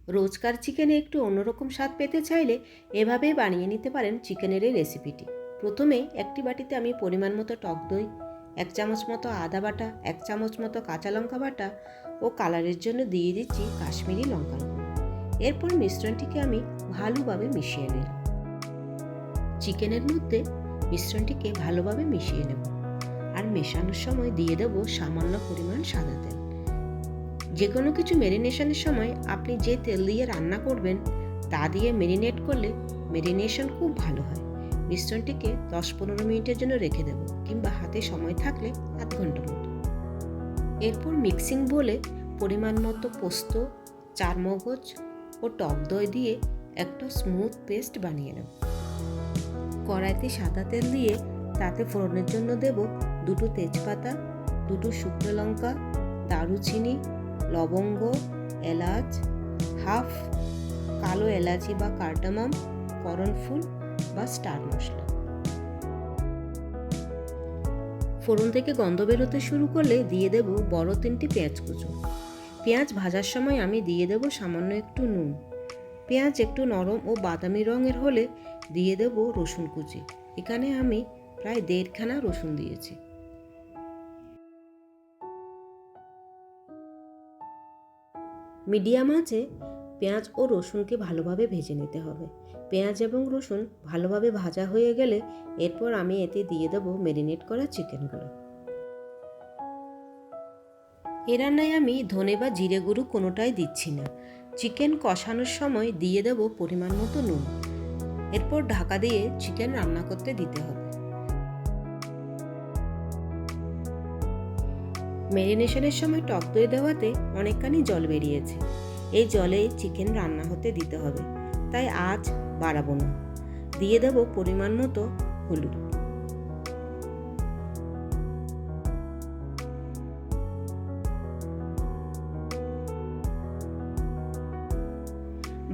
রোজকার চিকেনে একটু অন্যরকম স্বাদ পেতে চাইলে এভাবেই বানিয়ে নিতে পারেন চিকেনের এই রেসিপিটি। প্রথমে একটি বাটিতে আমি পরিমাণ মতো টক দই, 1 চামচ মতো আদা বাটা, 1 চামচ মতো কাঁচা লঙ্কা বাটা ও কালারের জন্য দিয়ে দিচ্ছি কাশ্মীরি লঙ্কার গুঁড়ো। এরপর মিশ্রণটিকে আমি ভালোভাবে মিশিয়ে নিলাম। চিকেনের মধ্যে মিশ্রণটিকে ভালোভাবে মিশিয়ে নেব আর মেশানোর সময় দিয়ে দেব সামান্য পরিমাণ সাদা তেল। যে কোনো কিছু ম্যারিনেশনের সময় আপনি যে তেল দিয়ে রান্না করবেন তা দিয়ে ম্যারিনেট করলে ম্যারিনেশন খুব ভালো হয়। মিশ্রণটিকে 10-15 মিনিটের জন্য রেখে দেব, কিংবা হাতে সময় থাকলে আধ ঘন্টা মতো। এরপর মিক্সিং বোলে পরিমাণ মতো পোস্ত, চারমগজ ও টক দই দিয়ে একটা স্মুথ পেস্ট বানিয়ে নেব। কড়াইতে সাদা তেল দিয়ে তাতে ফোড়নের জন্য দেব 2 তেজপাতা, 2 শুকনো লঙ্কা, দারুচিনি, লবঙ্গ, এলাচ, হাফ কালো এলাচি বা কার্ডামম, করনফুল বা স্টার মশলা। ফোড়ন থেকে গন্ধ বেরোতে শুরু করলে দিয়ে দেব বড় 3টি পেঁয়াজ কুচো। পেঁয়াজ ভাজার সময় আমি দিয়ে দেব সামান্য একটু নুন। পেঁয়াজ একটু নরম ও বাদামি রঙের হলে দিয়ে দেব রসুন কুচি। এখানে আমি প্রায় 1.5 খানা রসুন দিয়েছি। মিডিয়াম আঁচে পেঁয়াজ ও রসুনকে ভালোভাবে ভেজে নিতে হবে। পেঁয়াজ এবং রসুন ভালোভাবে ভাজা হয়ে গেলে এরপর আমি এতে দিয়ে দেব ম্যারিনেট করা চিকেনগুলো। এ রান্নায় আমি ধনে বা জিরে গুঁড়ো কোনোটাই দিচ্ছি না। চিকেন কষানোর সময় দিয়ে দেব পরিমাণ মতো নুন। এরপর ঢাকা দিয়ে চিকেন রান্না করতে দিতে হবে। ম্যারিনেশনের সময় টক দই দেওয়াতে অনেকখানি জল বেরিয়েছে। এই জলে চিকেন রান্না হতে দিতে হবে, তাই আঁচ বাড়াবো না। দিয়ে দেব পরিমাণ মতো হলুদ।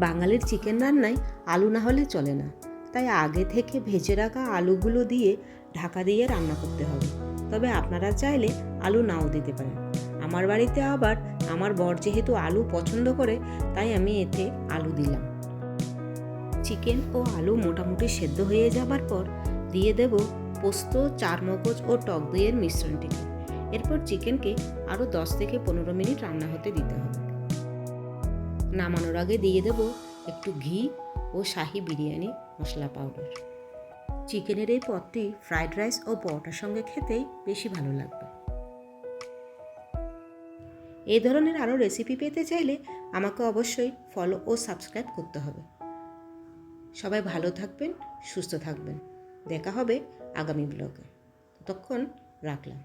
বাঙালির চিকেন রান্নায় আলু না হলে চলে না, তাই আগে থেকে ভেজে রাখা আলুগুলো দিয়ে ঢাকা দিয়ে রান্না করতে হবে। তবে আপনারা চাইলে আলু নাও দিতে পারেন। আমার বাড়িতে আবার আমার বর যেহেতু আলু পছন্দ করে, তাই আমি এতে আলু দিলাম। চিকেন ও আলু মোটামুটি সেদ্ধ হয়ে যাবার পর দিয়ে দেব পোস্ত, চারমগজ ও টক দইয়ের মিশ্রণটিকে। এরপর চিকেনকে আরও 10 থেকে 15 মিনিট রান্না হতে দিতে হবে। নামানোর আগে দিয়ে দেব একটু ঘি ও শাহি বিরিয়ানি মশলা পাউডার। চিকেনের এই পদটি ফ্রাইড রাইস ও পরোটার সঙ্গে খেতেই বেশি ভালো লাগবে। এই ধরনের আরও রেসিপি পেতে চাইলে আমাকে অবশ্যই ফলো ও সাবস্ক্রাইব করতে হবে। সবাই ভালো থাকবেন, সুস্থ থাকবেন। দেখা হবে আগামী ব্লগে। ততক্ষণ রাখলাম।